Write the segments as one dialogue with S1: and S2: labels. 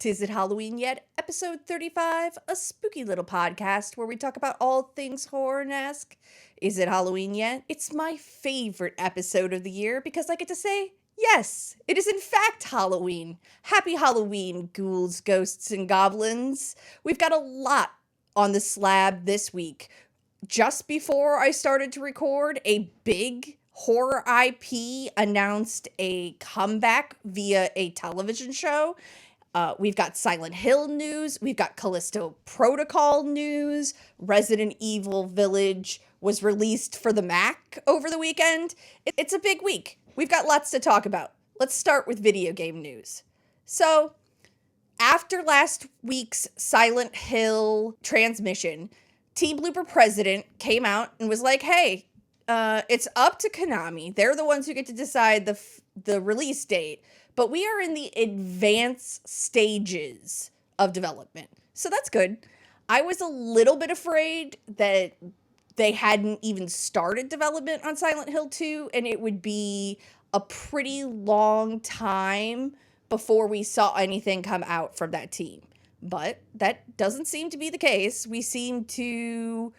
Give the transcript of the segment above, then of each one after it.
S1: 'Tis It Halloween Yet, episode 35, a spooky little podcast where we talk about all things horror-esque. Is it Halloween yet? It's my favorite episode of the year because I get to say, yes, it is in fact Halloween. Happy Halloween, ghouls, ghosts, and goblins. We've got a lot on the slab this week. Just before I started to record, a big horror IP announced a comeback via a television show. We've got Silent Hill news. We've got Callisto Protocol news. Resident Evil Village was released for the Mac over the weekend. It's a big week. We've got lots to talk about. Let's start with video game news. So, after last week's Silent Hill transmission, Team Blooper President came out and was like, hey, it's up to Konami. They're the ones who get to decide the release date. But we are in the advanced stages of development. So that's good. I was a little bit afraid that they hadn't even started development on Silent Hill 2, and it would be a pretty long time before we saw anything come out from that team. But that doesn't seem to be the case. We seem to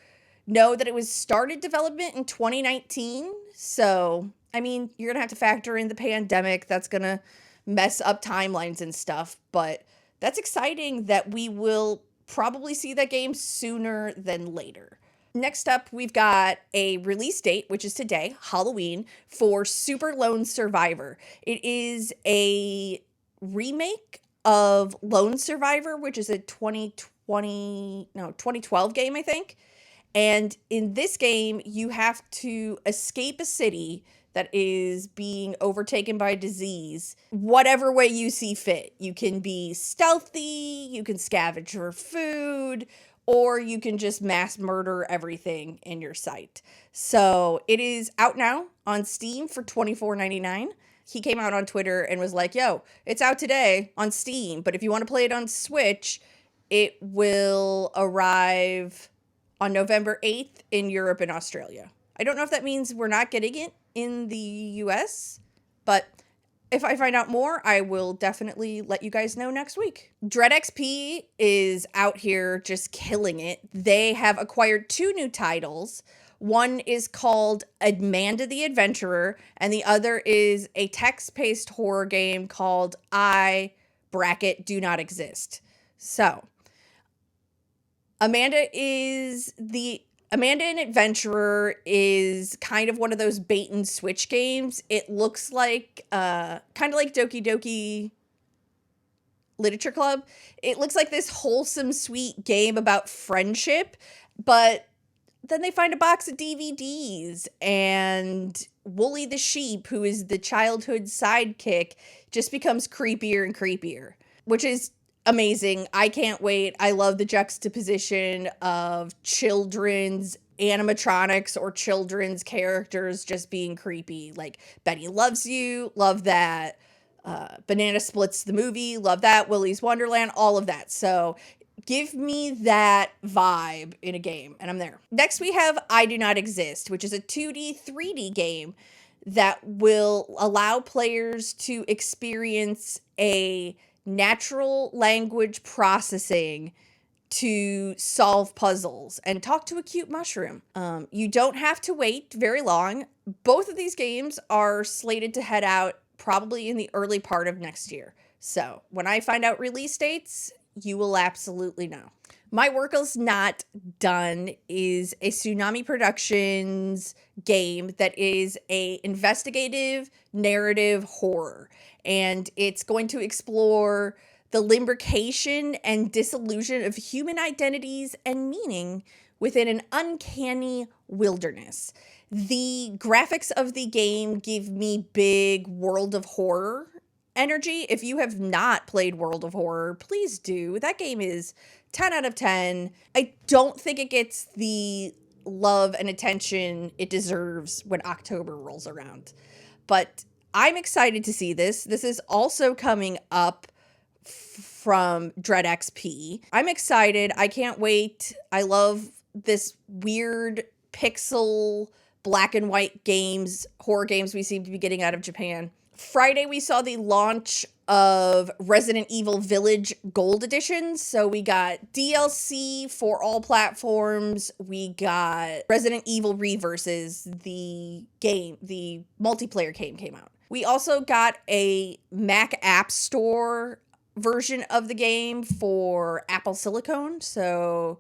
S1: know that it was started development in 2019. So, I mean, you're going to have to factor in the pandemic. That's going to mess up timelines and stuff. But that's exciting that we will probably see that game sooner than later. Next up, we've got a release date, which is today, Halloween, for Super Lone Survivor. It is a remake of Lone Survivor, which is a 2012 game, I think. And in this game, you have to escape a city that is being overtaken by disease, whatever way you see fit. You can be stealthy, you can scavenge for food, or you can just mass murder everything in your sight. So it is out now on Steam for $24.99. He came out on Twitter and was like, yo, it's out today on Steam, but if you want to play it on Switch, it will arrive on November 8th in Europe and Australia. I don't know if that means we're not getting it in the US, but if I find out more, I will definitely let you guys know next week. Dread XP is out here just killing it. They have acquired 2 new titles. One is called Amanda the Adventurer, and the other is a text-based horror game called Do Not Exist. So, Amanda and Adventurer is kind of one of those bait and switch games. It looks like, kind of like Doki Doki Literature Club. It looks like this wholesome, sweet game about friendship, but then they find a box of DVDs, and Wooly the sheep, who is the childhood sidekick, just becomes creepier and creepier, which is amazing. I can't wait. I love the juxtaposition of children's animatronics or children's characters just being creepy. Like Betty Loves You, love that. Banana Splits the movie, love that. Willy's Wonderland, all of that. So give me that vibe in a game, and I'm there. Next, we have I Do Not Exist, which is a 2D, 3D game that will allow players to experience a natural language processing to solve puzzles and talk to a cute mushroom. You don't have to wait very long. Both of these games are slated to head out probably in the early part of next year. So when I find out release dates, you will absolutely know. My Work Is Not Done is a Tsunami Productions game that is a investigative narrative horror. And it's going to explore the limbrication and disillusion of human identities and meaning within an uncanny wilderness. The graphics of the game give me big World of Horror energy. If you have not played World of Horror, please do. That game is 10 out of 10. I don't think it gets the love and attention it deserves when October rolls around. But I'm excited to see this. This is also coming up from Dread XP. I'm excited. I can't wait. I love this weird pixel black and white games, horror games we seem to be getting out of Japan. Friday, we saw the launch of Resident Evil Village Gold Edition. So we got DLC for all platforms. We got Resident Evil Reverses, the multiplayer game came out. We also got a Mac App Store version of the game for Apple Silicon. So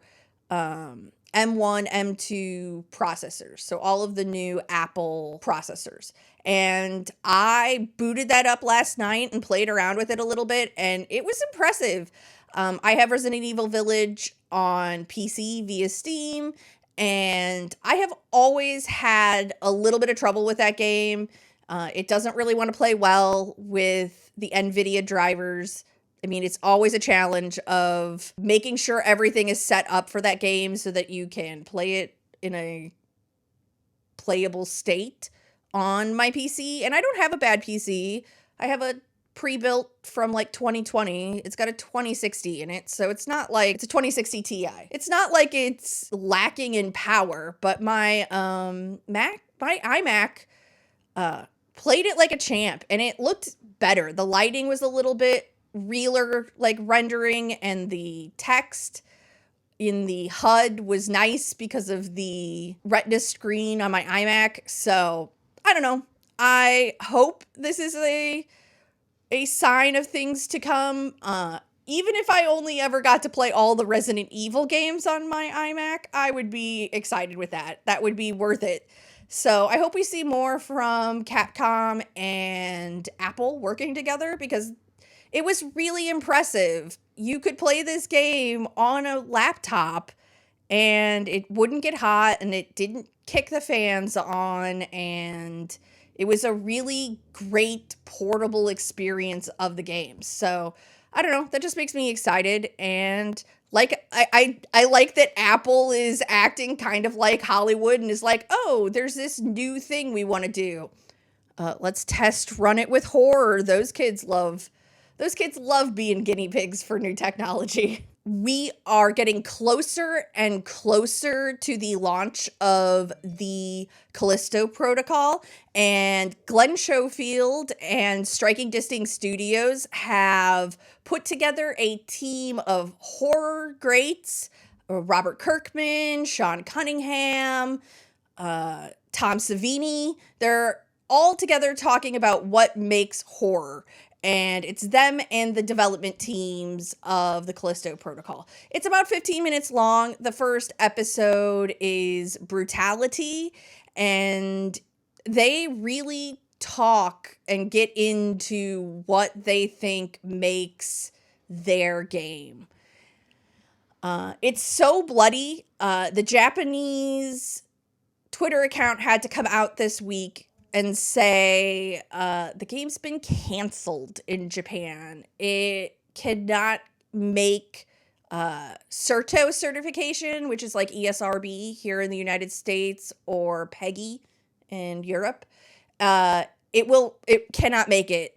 S1: M1, M2 processors. So all of the new Apple processors. And I booted that up last night and played around with it a little bit, and it was impressive. I have Resident Evil Village on PC via Steam, and I have always had a little bit of trouble with that game. It doesn't really want to play well with the NVIDIA drivers. I mean, it's always a challenge of making sure everything is set up for that game so that you can play it in a playable state on my PC. And I don't have a bad PC. I have a pre-built from like 2020. It's got a 2060 in it, so it's not like it's a 2060 Ti. It's not like it's lacking in power, but my iMac played it like a champ, and it looked better. The lighting was a little bit realer, like rendering, and the text in the HUD was nice because of the Retina screen on my iMac. So I don't know. I hope this is a sign of things to come. Even if I only ever got to play all the Resident Evil games on my iMac, I would be excited with that. That would be worth it. So I hope we see more from Capcom and Apple working together, because it was really impressive. You could play this game on a laptop and it wouldn't get hot and it didn't kick the fans on, and it was a really great portable experience of the game. So I don't know, that just makes me excited. And like I like that Apple is acting kind of like Hollywood and is like, oh, there's this new thing we want to do. Let's test run it with horror. Those kids love being guinea pigs for new technology. We are getting closer and closer to the launch of the Callisto Protocol, and Glenn Schofield and Striking Distance Studios have put together a team of horror greats: Robert Kirkman, Sean Cunningham, Tom Savini. They're all together talking about what makes horror. And it's them and the development teams of the Callisto Protocol. It's about 15 minutes long. The first episode is Brutality, and they really talk and get into what they think makes their game. It's so bloody. The Japanese Twitter account had to come out this week and say the game's been canceled in Japan. It cannot make CERTO certification, which is like ESRB here in the United States, or PEGI in Europe. It cannot make it.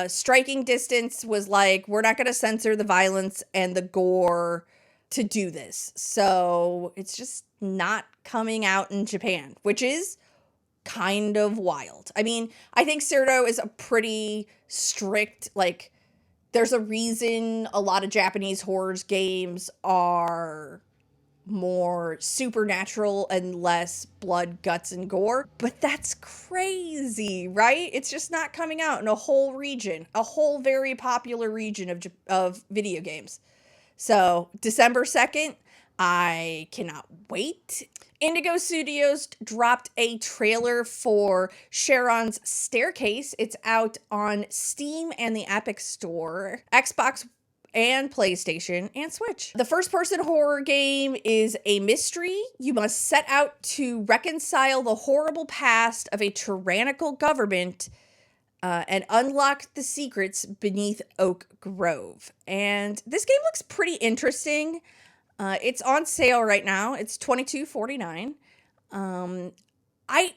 S1: Striking Distance was like, we're not going to censor the violence and the gore to do this. So it's just not coming out in Japan, which is kind of wild. I mean, I think CERTO is a pretty strict, like, there's a reason a lot of Japanese horror games are more supernatural and less blood, guts, and gore. But that's crazy, right? It's just not coming out in a whole region, a whole very popular region of video games. So December 2nd, I cannot wait. Indigo Studios dropped a trailer for Sharon's Staircase. It's out on Steam and the Epic Store, Xbox and PlayStation and Switch. The first-person horror game is a mystery. You must set out to reconcile the horrible past of a tyrannical government and unlock the secrets beneath Oak Grove. And this game looks pretty interesting. It's on sale right now. It's $22.49. I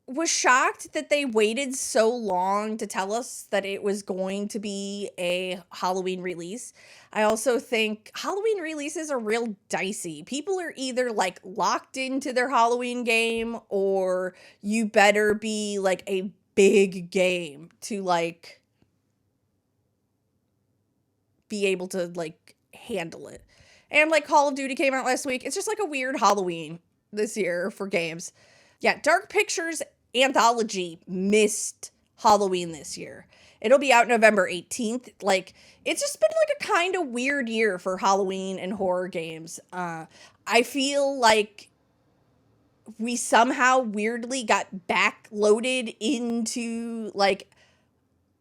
S1: was shocked that they waited so long to tell us that it was going to be a Halloween release. I also think Halloween releases are real dicey. People are either like locked into their Halloween game, or you better be like a big game to like be able to like handle it. And like Call of Duty came out last week. It's just like a weird Halloween this year for games. Yeah, Dark Pictures Anthology missed Halloween this year. It'll be out November 18th. Like, it's just been like a kind of weird year for Halloween and horror games. I feel like we somehow weirdly got backloaded into like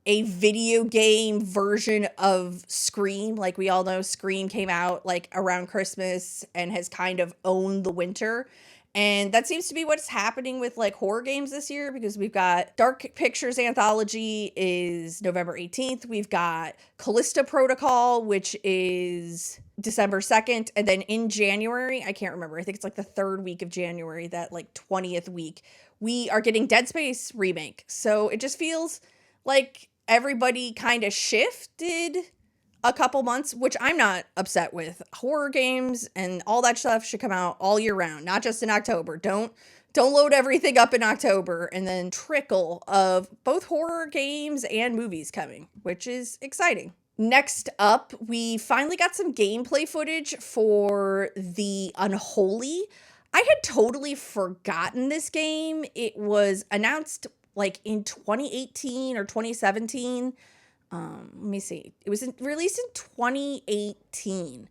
S1: a video game version of Scream. Like, we all know Scream came out like around Christmas and has kind of owned the winter. And that seems to be what's happening with like horror games this year, because we've got Dark Pictures Anthology is November 18th. We've got Callisto Protocol, which is December 2nd. And then in January, I can't remember, I think it's like the third week of January, that like 20th week, we are getting Dead Space remake. So it just feels like everybody kind of shifted a couple months, which I'm not upset with. Horror games and all that stuff should come out all year round, not just in October. Don't load everything up in October and then trickle of both horror games and movies coming, which is exciting. Next up, we finally got some gameplay footage for The Unholy. I had totally forgotten this game. It was announced like in 2018 or 2017. Let me see. It was released in 2018.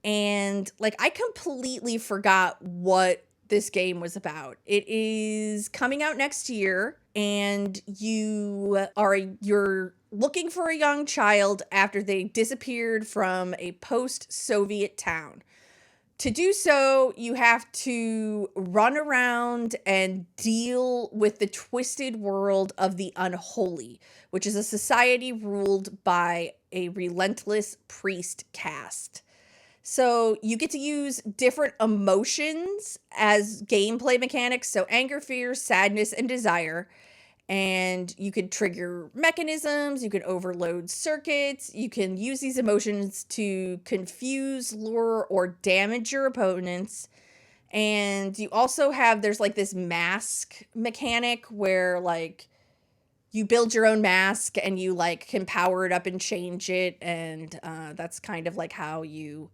S1: And like, I completely forgot what this game was about. It is coming out next year, and you're looking for a young child after they disappeared from a post-Soviet town. To do so, you have to run around and deal with the twisted world of the unholy, which is a society ruled by a relentless priest caste. So you get to use different emotions as gameplay mechanics, so anger, fear, sadness, and desire. And you can trigger mechanisms, you can overload circuits, you can use these emotions to confuse, lure, or damage your opponents. And you also have, there's like this mask mechanic where like you build your own mask and you like can power it up and change it. And that's kind of like how you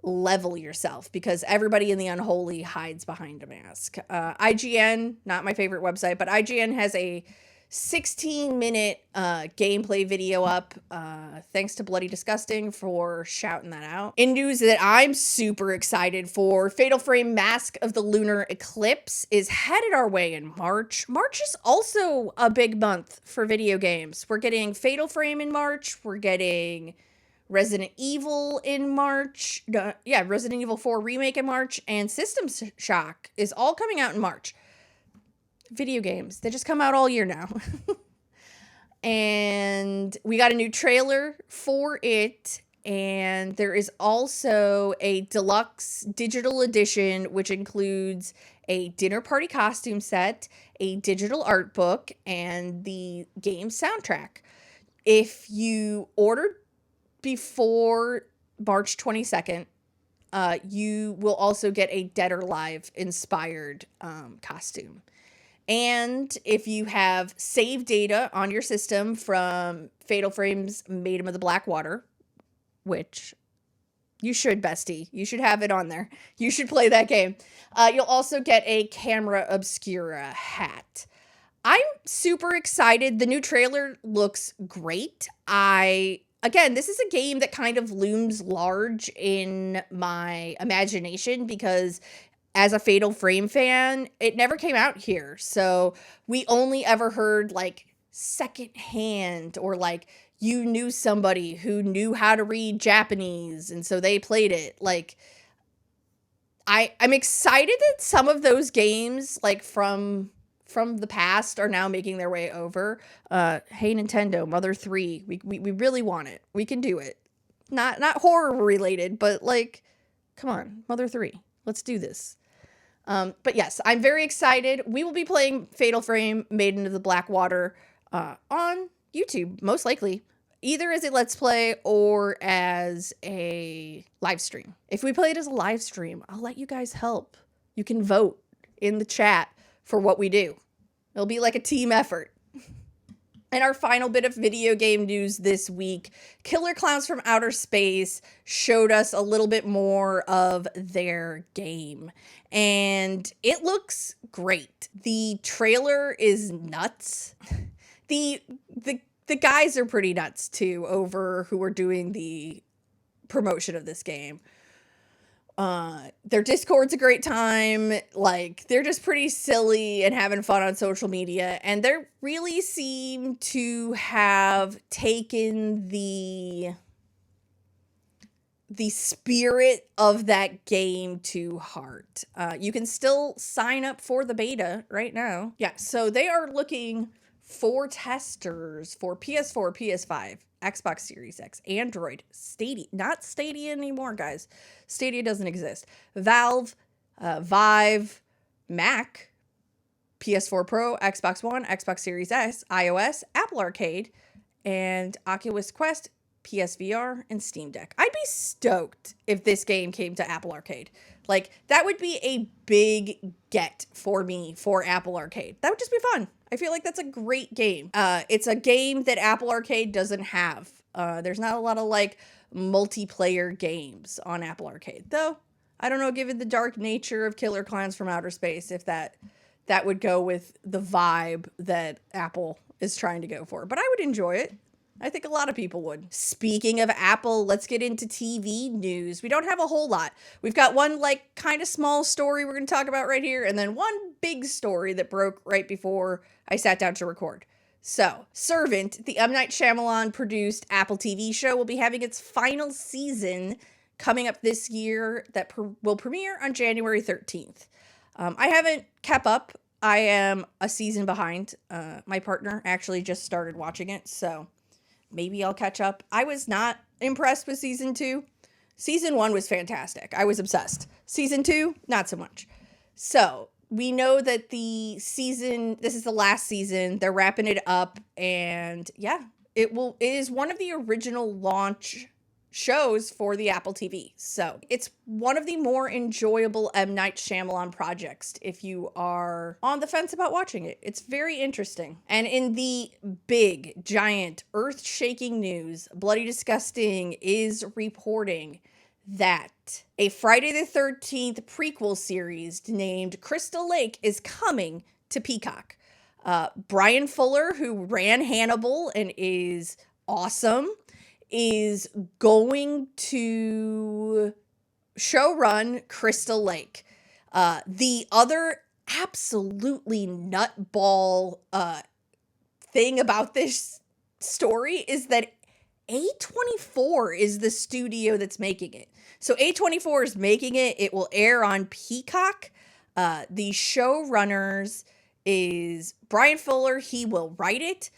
S1: level yourself, because everybody in the unholy hides behind a mask. IGN, not my favorite website, but IGN has a 16-minute gameplay video up. Thanks to Bloody Disgusting for shouting that out. In news that I'm super excited for, Fatal Frame Mask of the Lunar Eclipse is headed our way in March. March is also a big month for video games. We're getting Fatal Frame in March. We're getting Resident Evil in March. Resident Evil 4 Remake in March. And System Shock is all coming out in March. Video games, they just come out all year now. And we got a new trailer for it. And there is also a deluxe digital edition, which includes a dinner party costume set, a digital art book, and the game soundtrack. If you ordered before March 22nd, you will also get a Dead or Alive inspired costume. And if you have saved data on your system from Fatal Frame's Maiden of the Black Water, which you should, bestie, you should have it on there. You should play that game. You'll also get a Camera Obscura hat. I'm super excited. The new trailer looks great. Again, this is a game that kind of looms large in my imagination because as a Fatal Frame fan, it never came out here. So we only ever heard like secondhand, or like you knew somebody who knew how to read Japanese and so they played it. Like, I'm excited that some of those games like from the past are now making their way over. Hey Nintendo, Mother 3, we really want it. We can do it. Not horror related, but like, come on, Mother 3, let's do this. But yes, I'm very excited. We will be playing Fatal Frame Maiden of the Black Water on YouTube, most likely, either as a Let's Play or as a live stream. If we play it as a live stream, I'll let you guys help. You can vote in the chat for what we do. It'll be like a team effort. And our final bit of video game news this week, Killer Clowns from Outer Space showed us a little bit more of their game. And it looks great. The trailer is nuts. The guys are pretty nuts too, over who are doing the promotion of this game. Their Discord's a great time. Like, they're just pretty silly and having fun on social media, and they really seem to have taken the spirit of that game to heart. You can still sign up for the beta right now. Yeah, so they are looking for testers for PS4, PS5, Xbox Series X, Android, Stadia, not Stadia anymore, guys. Stadia doesn't exist. Valve, Vive, Mac, PS4 Pro, Xbox One, Xbox Series S, iOS, Apple Arcade, and Oculus Quest, PSVR, and Steam Deck. I'd be stoked if this game came to Apple Arcade. Like, that would be a big get for me for Apple Arcade. That would just be fun. I feel like that's a great game. It's a game that Apple Arcade doesn't have. There's not a lot of, like, multiplayer games on Apple Arcade. Though, I don't know, given the dark nature of Killer Clowns from Outer Space, if that would go with the vibe that Apple is trying to go for. But I would enjoy it. I think a lot of people would. Speaking of Apple, let's get into TV news. We don't have a whole lot. We've got one, like, kind of small story we're going to talk about right here, and then one big story that broke right before I sat down to record. So, Servant, the M. Night Shyamalan produced Apple TV show, will be having its final season coming up this year that will premiere on January 13th. I haven't kept up. I am a season behind. My partner actually just started watching it, so maybe I'll catch up. I was not impressed with season 2. Season 1 was fantastic. I was obsessed. Season 2, not so much. So, we know that this is the last season. They're wrapping it up, and yeah, it is one of the original launch shows for the Apple TV. So, it's one of the more enjoyable M. Night Shyamalan projects if you are on the fence about watching it. It's very interesting. And in the big, giant, earth-shaking news, Bloody Disgusting is reporting that a Friday the 13th prequel series named Crystal Lake is coming to Peacock. Brian Fuller, who ran Hannibal and is awesome, is going to showrun Crystal Lake. The other absolutely nutball thing about this story is that A24 is the studio that's making it. So A24 is making it. It will air on Peacock. The showrunners is Brian Fuller. He will write it.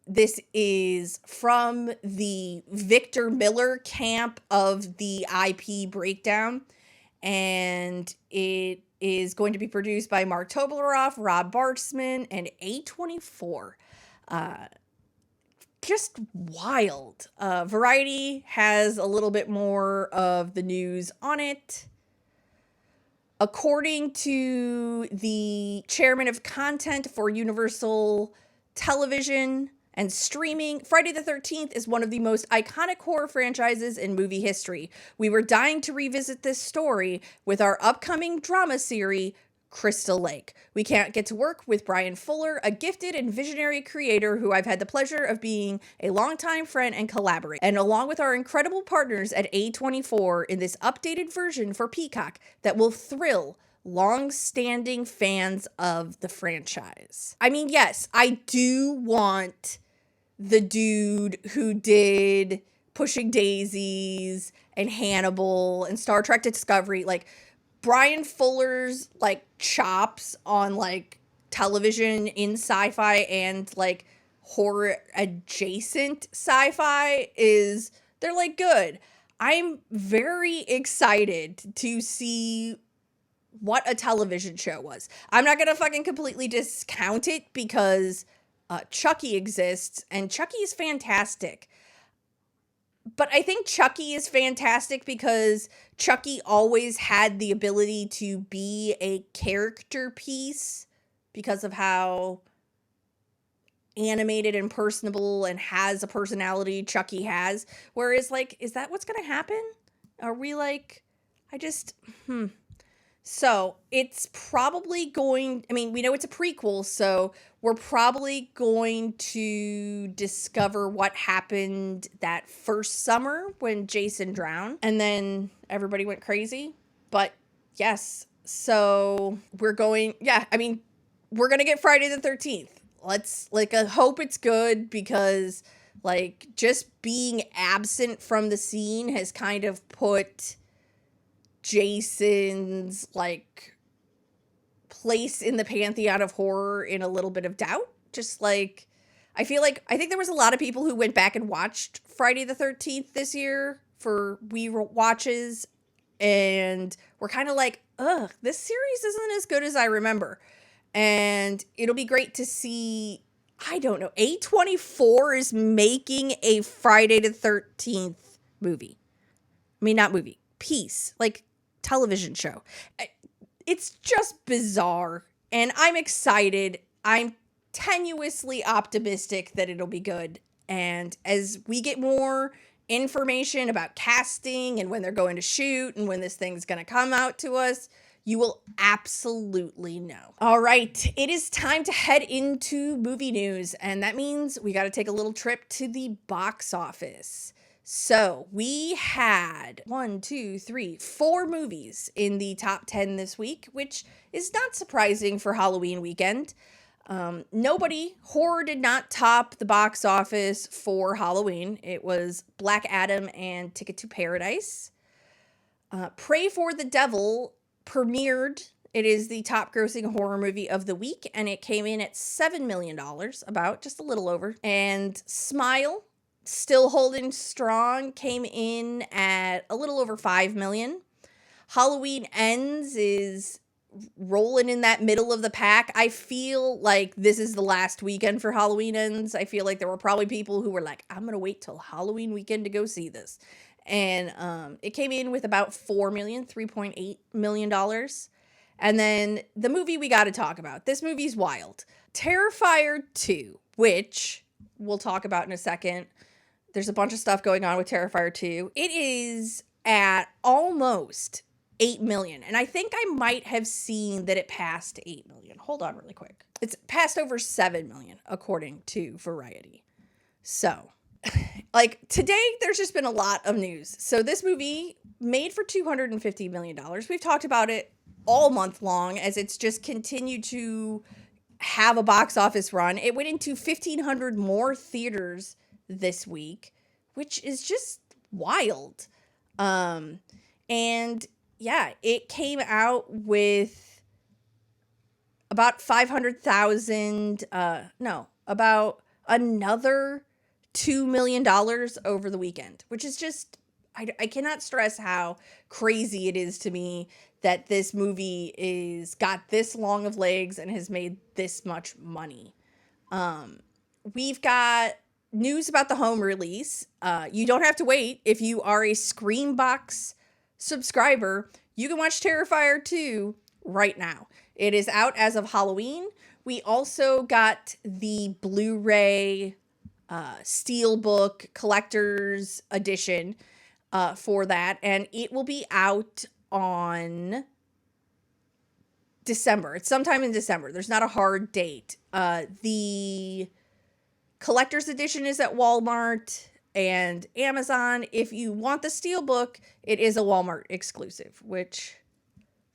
S1: This is from the Victor Miller camp of the IP breakdown. And it is going to be produced by Mark Tobleroff, Rob Bartzman, and A24. Just wild. Variety has a little bit more of the news on it. According to the chairman of content for Universal Television and Streaming, Friday the 13th is one of the most iconic horror franchises in movie history. We were dying to revisit this story with our upcoming drama series, Crystal Lake. We can't get to work with Brian Fuller, a gifted and visionary creator who I've had the pleasure of being a longtime friend and collaborator, and along with our incredible partners at A24 in this updated version for Peacock that will thrill long-standing fans of the franchise. I mean, yes, I do want the dude who did Pushing Daisies and Hannibal and Star Trek Discovery, like, Brian Fuller's, like, chops on, like, television in sci-fi and, like, horror adjacent sci-fi they're, like, good. I'm very excited to see what a television show was. I'm not gonna fucking completely discount it because Chucky exists, and Chucky is fantastic. But I think Chucky is fantastic because Chucky always had the ability to be a character piece because of how animated and personable and has a personality Chucky has. Whereas, like, is that what's going to happen? Are we like, So it's probably going, I mean, we know it's a prequel, so we're probably going to discover what happened that first summer when Jason drowned and then everybody went crazy. But yes, so we're going to get Friday the 13th. Let's hope it's good, because like just being absent from the scene has kind of put Jason's like place in the pantheon of horror in a little bit of doubt. Just like, I think there was a lot of people who went back and watched Friday the 13th this year for watches, and we're kind of like, ugh, this series isn't as good as I remember. And it'll be great to see, I don't know, A24 is making a Friday the 13th movie. I mean, not movie, piece, like television show. It's just bizarre, and I'm excited. I'm tenuously optimistic that it'll be good. And as we get more information about casting and when they're going to shoot and when this thing's going to come out to us, you will absolutely know. All right, it is time to head into movie news, and that means we got to take a little trip to the box office. So we had 4 movies in the top 10 this week, which is not surprising for Halloween weekend. Horror did not top the box office for Halloween. It was Black Adam and Ticket to Paradise. Pray for the Devil premiered. It is the top grossing horror movie of the week, and it came in at $7 million, about just a little over. And Smile, still holding strong, came in at a little over $5 million. Halloween Ends is rolling in that middle of the pack. I feel like this is the last weekend for Halloween Ends. I feel like there were probably people who were like, I'm going to wait till Halloween weekend to go see this. And it came in with about $3.8 million. And then the movie we got to talk about. This movie's wild. Terrifier 2, which we'll talk about in a second. There's a bunch of stuff going on with Terrifier 2. It is at almost 8 million. And I think I might have seen that it passed 8 million. Hold on really quick. It's passed over 7 million, according to Variety. So, like, today there's just been a lot of news. So this movie made for $250 million. We've talked about it all month long as it's just continued to have a box office run. It went into 1,500 more theaters this week, which is just wild. And yeah, it came out with about 500,000, about another $2 million over the weekend, which is just, I cannot stress how crazy it is to me that this movie is got this long of legs and has made this much money. We've got news about the home release. You don't have to wait. If you are a Screambox subscriber, you can watch Terrifier 2 right now. It is out as of Halloween. We also got the Blu-ray Steelbook Collector's Edition for that, and it will be out on December. It's sometime in December. There's not a hard date. The Collector's Edition is at Walmart and Amazon. If you want the Steelbook, it is a Walmart exclusive, which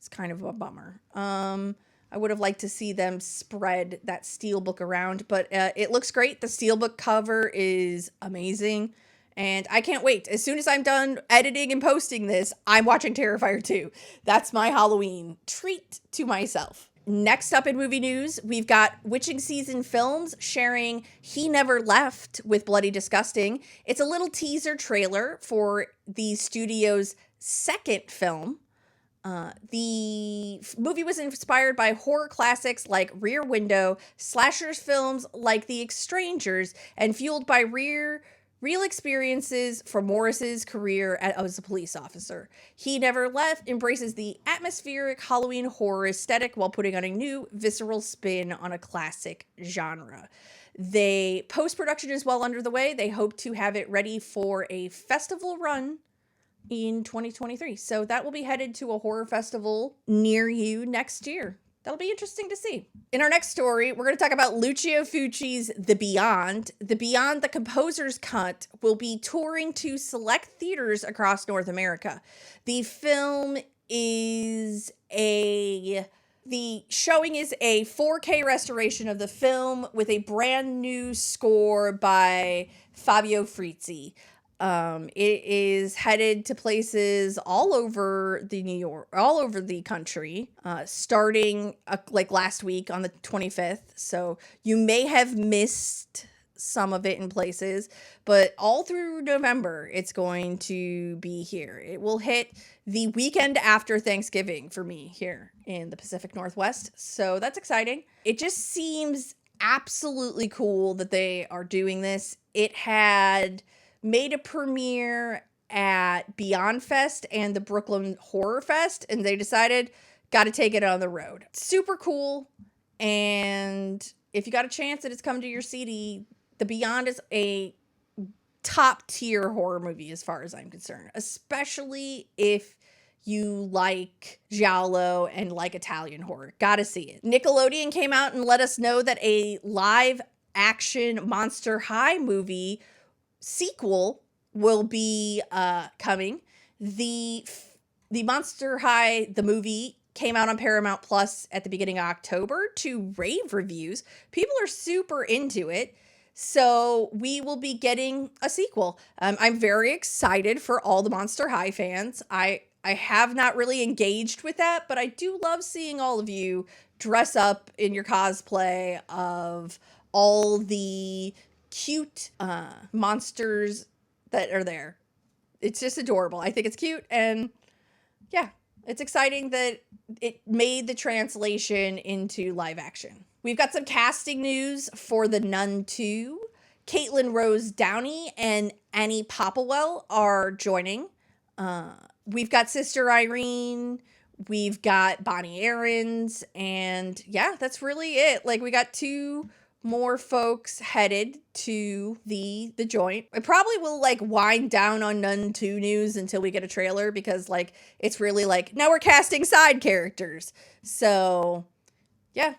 S1: is kind of a bummer. I would have liked to see them spread that Steelbook around, but it looks great. The Steelbook cover is amazing, and I can't wait. As soon as I'm done editing and posting this, I'm watching Terrifier 2. That's my Halloween treat to myself. Next up in movie news, we've got Witching Season Films sharing He Never Left with Bloody Disgusting. It's a little teaser trailer for the studio's second film. The movie was inspired by horror classics like Rear Window, slashers films like The Extrangers, and fueled by Real experiences from Morris's career as a police officer. He never left, embraces the atmospheric Halloween horror aesthetic while putting on a new, visceral spin on a classic genre. Post-production is well under the way. They hope to have it ready for a festival run in 2023. So that will be headed to a horror festival near you next year. That'll be interesting to see. In our next story, we're going to talk about Lucio Fucci's The Beyond. The Beyond, the composer's cut, will be touring to select theaters across North America. The showing is a 4K restoration of the film with a brand new score by Fabio Frizzi. It is headed to places all over the country, starting like last week on the 25th. So you may have missed some of it in places, but all through November, it's going to be here. It will hit the weekend after Thanksgiving for me here in the Pacific Northwest. So that's exciting. It just seems absolutely cool that they are doing this. It had made a premiere at Beyond Fest and the Brooklyn Horror Fest, and they decided, got to take it on the road. Super cool, and if you got a chance and it's come to your city, The Beyond is a top-tier horror movie as far as I'm concerned, especially if you like giallo and like Italian horror. Gotta see it. Nickelodeon came out and let us know that a live-action Monster High movie sequel will be coming. The Monster High, the movie, came out on Paramount Plus at the beginning of October to rave reviews. People are super into it. So we will be getting a sequel. I'm very excited for all the Monster High fans. I have not really engaged with that, but I do love seeing all of you dress up in your cosplay of all the cute monsters that are there. It's just adorable. I think it's cute, and yeah, it's exciting that it made the translation into live action. We've got some casting news for The Nun 2. Caitlin Rose Downey and Annie Popplewell are joining. We've got Sister Irene, we've got Bonnie Aarons, and yeah, that's really it. Like, we got 2 more folks headed to the joint. I probably will like wind down on Nun 2 news until we get a trailer, because like it's really like, now we're casting side characters. So yeah,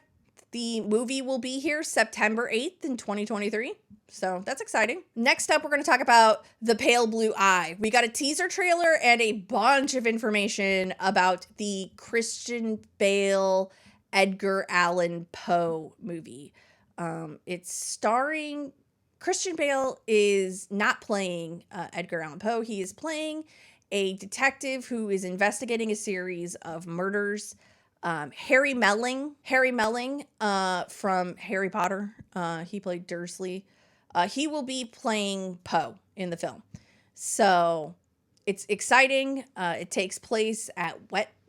S1: the movie will be here September 8th in 2023. So that's exciting. Next up, we're going to talk about The Pale Blue Eye. We got a teaser trailer and a bunch of information about the Christian Bale, Edgar Allan Poe movie. It's starring Christian Bale is not playing Edgar Allan Poe. He is playing a detective who is investigating a series of murders. Harry Melling from Harry Potter. He played Dursley. He will be playing Poe in the film. So it's exciting. It takes place at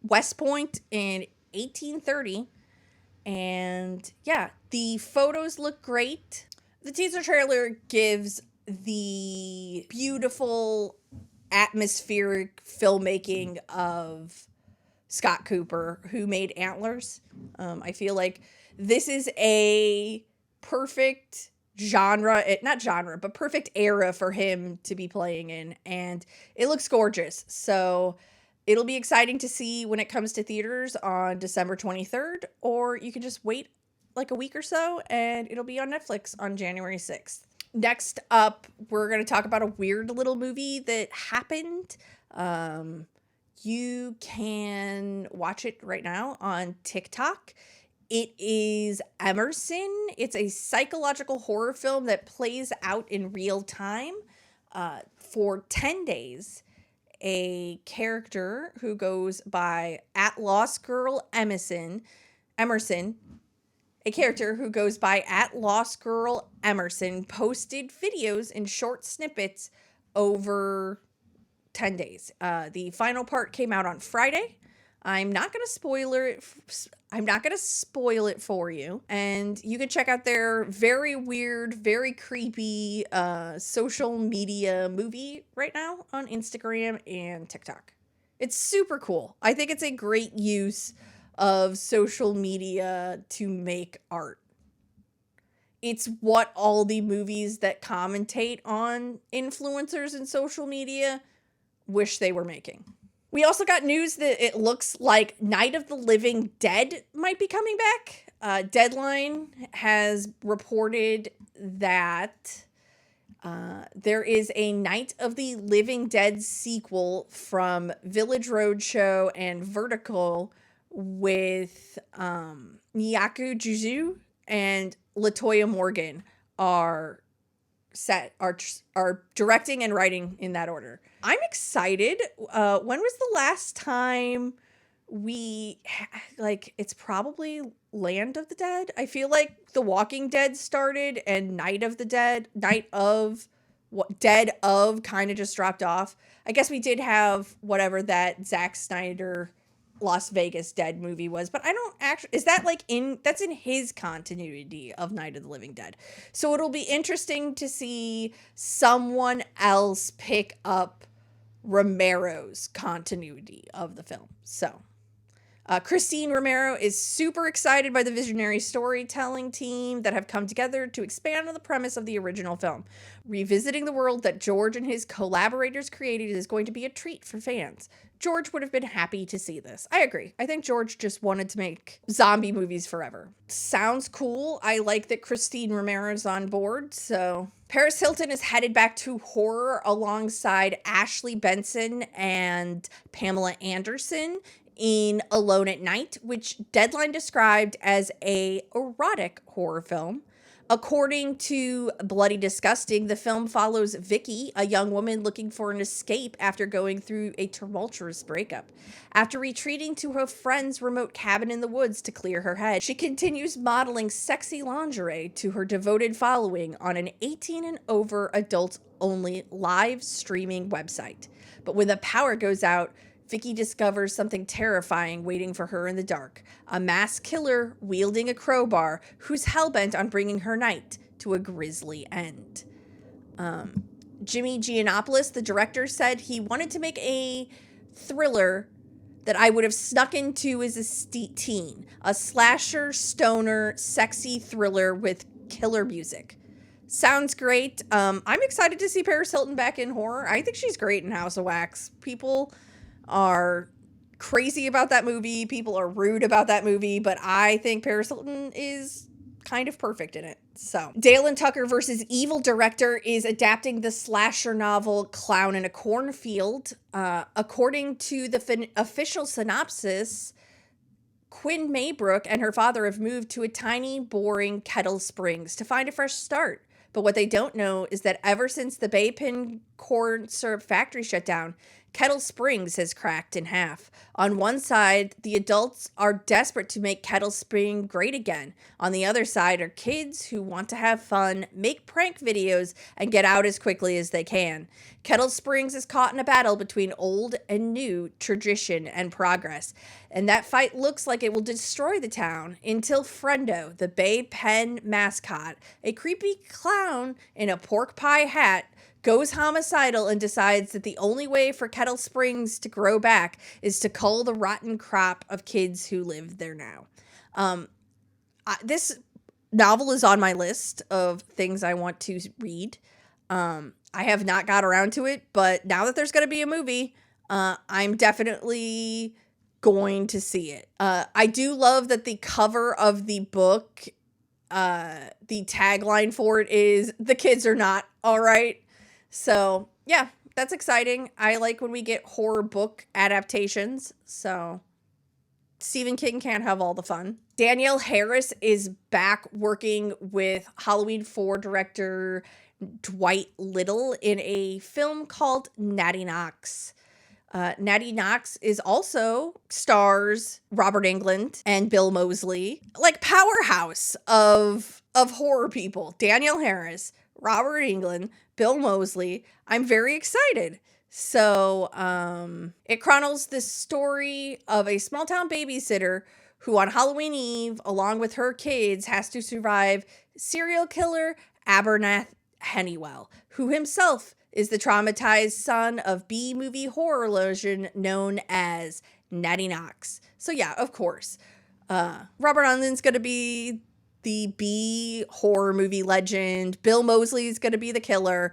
S1: West Point in 1830. And yeah, the photos look great. The teaser trailer gives the beautiful atmospheric filmmaking of Scott Cooper, who made Antlers. I feel like this is a perfect perfect era for him to be playing in. And it looks gorgeous. So it'll be exciting to see when it comes to theaters on December 23rd, or you can just wait like a week or so and it'll be on Netflix on January 6th. Next up, we're going to talk about a weird little movie that happened. You can watch it right now on TikTok. It is Emerson. It's a psychological horror film that plays out in real time for 10 days. A character who goes by Emerson, a character who goes by Emerson posted videos in short snippets over 10 days. The final part came out on Friday. I'm not going to spoiler it. I'm not going to spoil it for you. And you can check out their very weird, very creepy social media movie right now on Instagram and TikTok. It's super cool. I think it's a great use of social media to make art. It's what all the movies that commentate on influencers and social media wish they were making. We also got news that it looks like Night of the Living Dead might be coming back. Deadline has reported that there is a Night of the Living Dead sequel from Village Roadshow and Vertical with Nyaku Juju and Latoya Morgan are directing and writing in that order. I'm excited. When was the last time it's probably Land of the Dead? I feel like The Walking Dead started and Dead of kind of just dropped off. I guess we did have whatever that Zack Snyder Las Vegas Dead movie was, but I don't actually, is that that's in his continuity of Night of the Living Dead. So it'll be interesting to see someone else pick up Romero's continuity of the film. So Christine Romero is super excited by the visionary storytelling team that have come together to expand on the premise of the original film. Revisiting the world that George and his collaborators created is going to be a treat for fans. George would have been happy to see this. I agree. I think George just wanted to make zombie movies forever. Sounds cool. I like that Christine Romero's on board, so... Paris Hilton is headed back to horror alongside Ashley Benson and Pamela Anderson in Alone at Night, which Deadline described as a erotic horror film. According to Bloody Disgusting, the film follows Vicky, a young woman looking for an escape after going through a tumultuous breakup. After retreating to her friend's remote cabin in the woods to clear her head, she continues modeling sexy lingerie to her devoted following on an 18 and over adults-only live streaming website. But when the power goes out, Vicky discovers something terrifying waiting for her in the dark. A mass killer wielding a crowbar who's hellbent on bringing her night to a grisly end. Jimmy Giannopoulos, the director, said he wanted to make a thriller that I would have snuck into as a teen. A slasher, stoner, sexy thriller with killer music. Sounds great. I'm excited to see Paris Hilton back in horror. I think she's great in House of Wax. People are crazy about that movie. People are rude about that movie, but I think Paris Hilton is kind of perfect in it. So, Dale and Tucker versus Evil director is adapting the slasher novel Clown in a Cornfield. According to the official synopsis, Quinn Maybrook and her father have moved to a tiny, boring Kettle Springs to find a fresh start. But what they don't know is that ever since the Bay Pin corn syrup factory shut down, Kettle Springs has cracked in half. On one side, the adults are desperate to make Kettle Spring great again. On the other side are kids who want to have fun, make prank videos, and get out as quickly as they can. Kettle Springs is caught in a battle between old and new, tradition and progress. And that fight looks like it will destroy the town until Friendo, the Bay Pen mascot, a creepy clown in a pork pie hat, goes homicidal and decides that the only way for Kettle Springs to grow back is to cull the rotten crop of kids who live there now. This novel is on my list of things I want to read. I have not got around to it, but now that there's going to be a movie, I'm definitely going to see it. I do love that the cover of the book, the tagline for it is, "The kids are not all right." So, yeah, that's exciting. I like when we get horror book adaptations. So, Stephen King can't have all the fun. Danielle Harris is back working with Halloween 4 director Dwight Little in a film called Natty Knox. Natty Knox is also stars Robert Englund and Bill Moseley. Like, powerhouse of horror people. Danielle Harris, Robert Englund, Bill Moseley. I'm very excited. So, it chronicles the story of a small town babysitter who on Halloween Eve, along with her kids, has to survive serial killer Abernath Hennywell, who himself is the traumatized son of B-movie horror legend known as Natty Knox. So yeah, of course. Robert Englund's going to be the B horror movie legend. Bill Moseley's going to be the killer.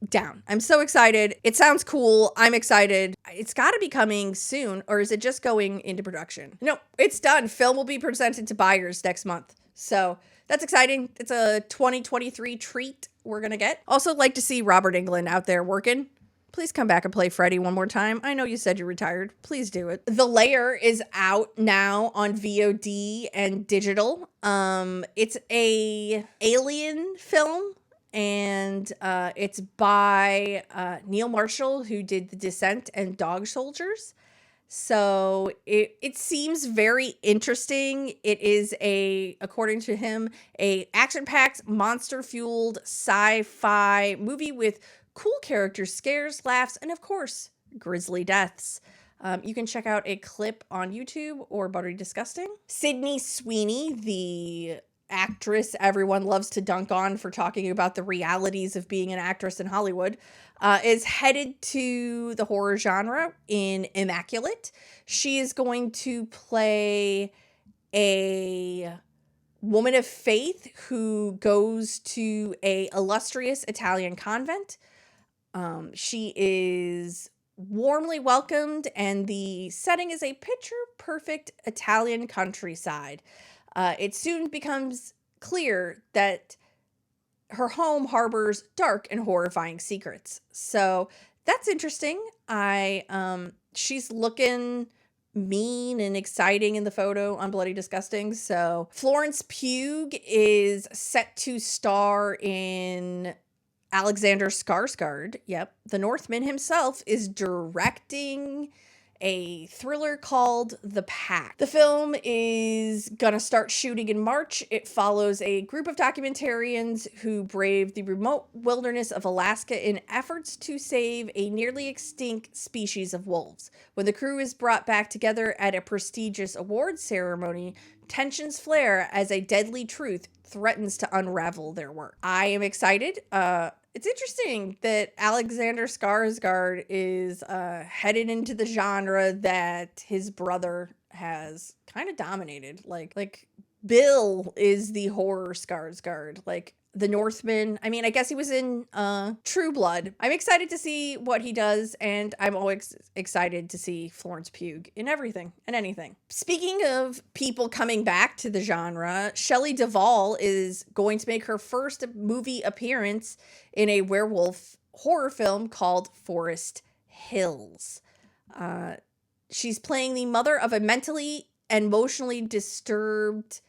S1: Down. I'm so excited. It sounds cool. I'm excited. It's got to be coming soon, or is it just going into production? No, it's done. Film will be presented to buyers next month. So that's exciting. It's a 2023 treat we're going to get. Also like to see Robert Englund out there working. Please come back and play Freddy one more time. I know you said you're retired. Please do it. The Lair is out now on VOD and digital. It's a alien film. And it's by Neil Marshall, who did The Descent and Dog Soldiers. So it seems very interesting. It is according to him, a action-packed, monster-fueled sci-fi movie with cool characters, scares, laughs, and of course, grisly deaths. You can check out a clip on YouTube or Buttery Disgusting. Sydney Sweeney, the actress everyone loves to dunk on for talking about the realities of being an actress in Hollywood, is headed to the horror genre in Immaculate. She is going to play a woman of faith who goes to a illustrious Italian convent. She is warmly welcomed, and the setting is a picture-perfect Italian countryside. It soon becomes clear that her home harbors dark and horrifying secrets. So that's interesting. She's looking mean and exciting in the photo on Bloody Disgusting. So Florence Pugh is set to star in Alexander Skarsgård. Yep. The Northman himself is directing a thriller called The Pact. The film is gonna start shooting in March. It follows a group of documentarians who brave the remote wilderness of Alaska in efforts to save a nearly extinct species of wolves. When the crew is brought back together at a prestigious awards ceremony, tensions flare as a deadly truth threatens to unravel their work. I am excited. It's interesting that Alexander Skarsgård is headed into the genre that his brother has kind of dominated. Like Bill is the horror Skarsgård. Like the Northman. I mean, I guess he was in True Blood. I'm excited to see what he does, and I'm always excited to see Florence Pugh in everything and anything. Speaking of people coming back to the genre, Shelley Duvall is going to make her first movie appearance in a werewolf horror film called Forest Hills. She's playing the mother of a mentally and emotionally disturbed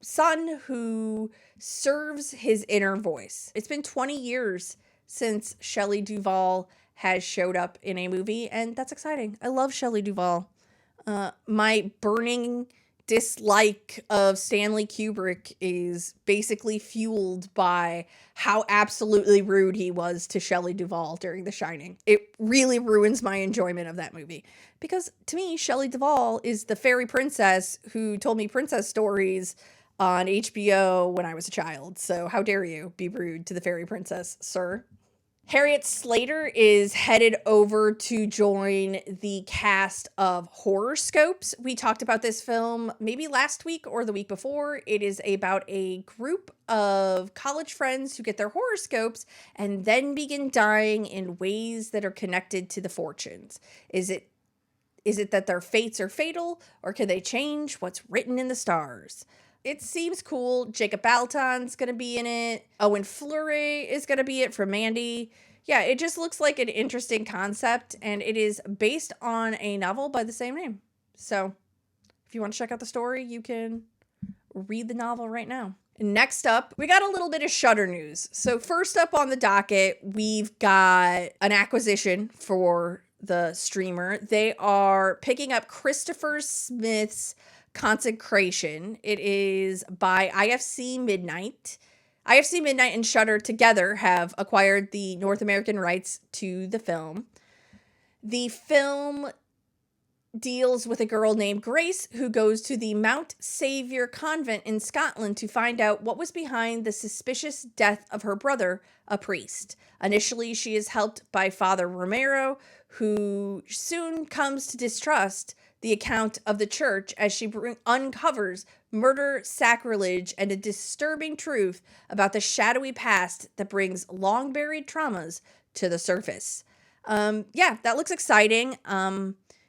S1: son who serves his inner voice. It's been 20 years since Shelley Duvall has showed up in a movie, and that's exciting. I love Shelley Duvall. My burning dislike of Stanley Kubrick is basically fueled by how absolutely rude he was to Shelley Duvall during The Shining. It really ruins my enjoyment of that movie. Because to me, Shelley Duvall is the fairy princess who told me princess stories on HBO when I was a child. So how dare you be rude to the fairy princess, sir? Harriet Slater is headed over to join the cast of Horoscopes. We talked about this film maybe last week or the week before. It is about a group of college friends who get their horoscopes and then begin dying in ways that are connected to the fortunes. Is it that their fates are fatal, or can they change what's written in the stars? It seems cool. Jacob Balton's going to be in it. Owen Fleury is going to be it from Mandy. Yeah, it just looks like an interesting concept, and it is based on a novel by the same name. So if you want to check out the story, you can read the novel right now. Next up, we got a little bit of Shudder news. So first up on the docket, we've got an acquisition for the streamer. They are picking up Christopher Smith's Consecration. It is by IFC Midnight. IFC Midnight and Shudder together have acquired the North American rights to the film. The film deals with a girl named Grace who goes to the Mount Saviour convent in Scotland to find out what was behind the suspicious death of her brother, a priest. Initially, she is helped by Father Romero, who soon comes to distrust the account of the church as she uncovers murder, sacrilege, and a disturbing truth about the shadowy past that brings long-buried traumas to the surface. Yeah, that looks exciting.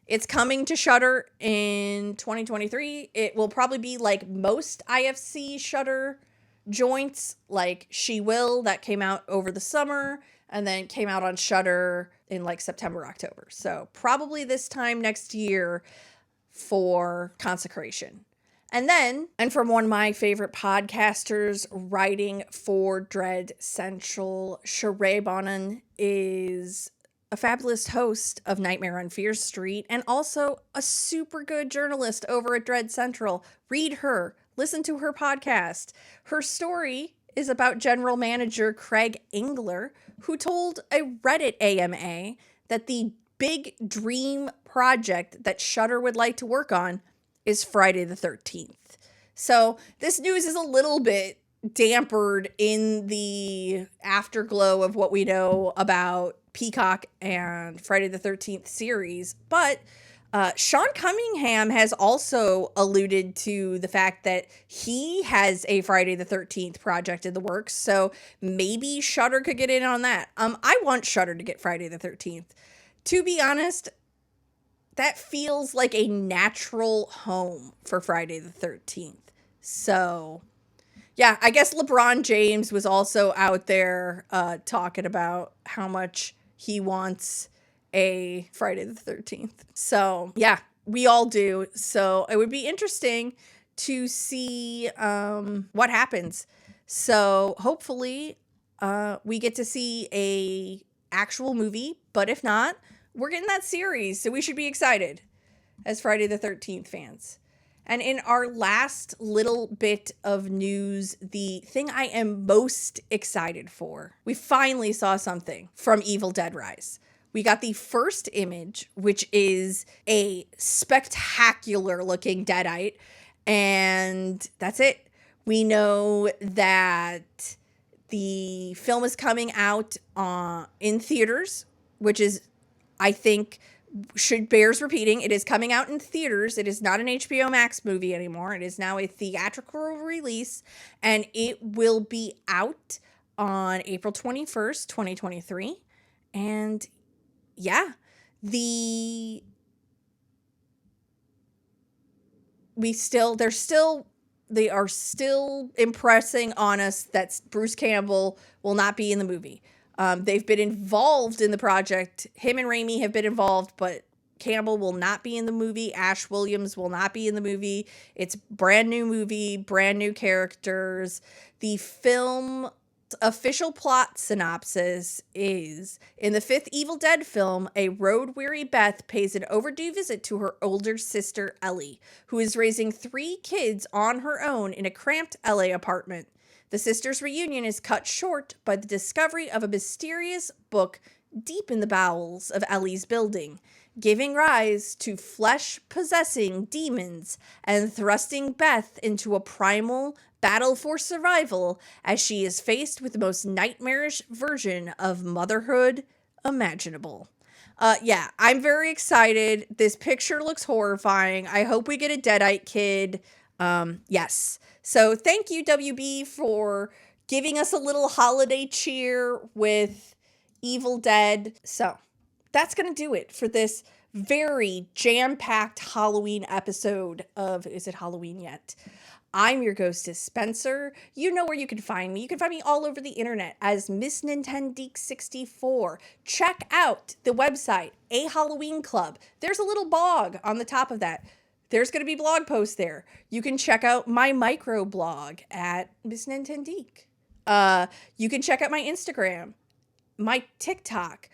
S1: It's coming to Shudder in 2023. It will probably be like most IFC Shudder joints, like She Will, that came out over the summer and then came out on Shudder in like September, October. So probably this time next year for Consecration. And from one of my favorite podcasters writing for Dread Central, Sheree Bonan is a fabulous host of Nightmare on Fear Street and also a super good journalist over at Dread Central. Read her, listen to her podcast. Her story is about general manager Craig Engler, who told a Reddit AMA that the big dream project that Shudder would like to work on is Friday the 13th. So this news is a little bit dampered in the afterglow of what we know about Peacock and Friday the 13th series. But Sean Cunningham has also alluded to the fact that he has a Friday the 13th project in the works. So maybe Shudder could get in on that. I want Shudder to get Friday the 13th. To be honest, that feels like a natural home for Friday the 13th. So, yeah, I guess LeBron James was also out there talking about how much he wants a Friday the 13th. So, yeah, we all do. So, it would be interesting to see what happens. So, hopefully, we get to see a actual movie, but if not, we're getting that series, so we should be excited as Friday the 13th fans. And in our last little bit of news, the thing I am most excited for, we finally saw something from Evil Dead Rise. We got the first image, which is a spectacular looking Deadite, and that's it. We know that the film is coming out in theaters, which is, I think, bears repeating. It is coming out in theaters. It is not an HBO Max movie anymore. It is now a theatrical release, and it will be out on April 21st, 2023. And yeah, they are still impressing on us that Bruce Campbell will not be in the movie. They've been involved in the project. Him and Raimi have been involved, but Campbell will not be in the movie. Ash Williams will not be in the movie. It's brand new movie, brand new characters. The film official plot synopsis is, in the fifth Evil Dead film, a road-weary Beth pays an overdue visit to her older sister Ellie, who is raising 3 kids on her own in a cramped LA apartment. The sisters' reunion is cut short by the discovery of a mysterious book deep in the bowels of Ellie's building, giving rise to flesh-possessing demons and thrusting Beth into a primal battle for survival as she is faced with the most nightmarish version of motherhood imaginable. Yeah, I'm very excited. This picture looks horrifying. I hope we get a Deadite kid. Yes. So thank you, WB, for giving us a little holiday cheer with Evil Dead. So that's going to do it for this very jam-packed Halloween episode of Is It Halloween Yet? I'm your ghostess, Spencer. You know where you can find me. You can find me all over the internet as Miss Nintendeek64. Check out the website, A Halloween Club. There's a little blog on the top of that. There's going to be blog posts there. You can check out my micro blog at Miss Nintendeek. You can check out my Instagram, my TikTok,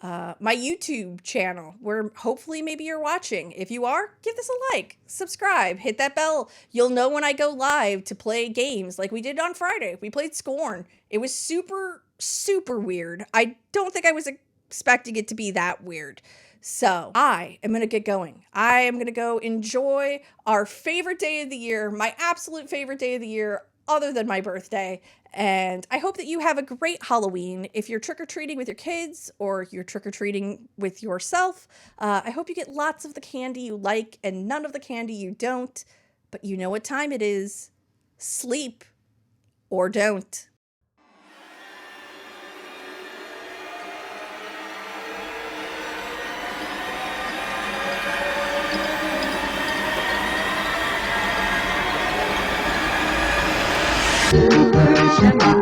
S1: my YouTube channel, where hopefully maybe you're watching. If you are, give this a like, subscribe, hit that bell. You'll know when I go live to play games like we did on Friday. We played Scorn. It was super, super weird. I don't think I was expecting it to be that weird. So I am going to get going. I am going to go enjoy our favorite day of the year, my absolute favorite day of the year, other than my birthday. And I hope that you have a great Halloween. If you're trick-or-treating with your kids or you're trick-or-treating with yourself, I hope you get lots of the candy you like and none of the candy you don't. But you know what time it is. Sleep or don't.
S2: Super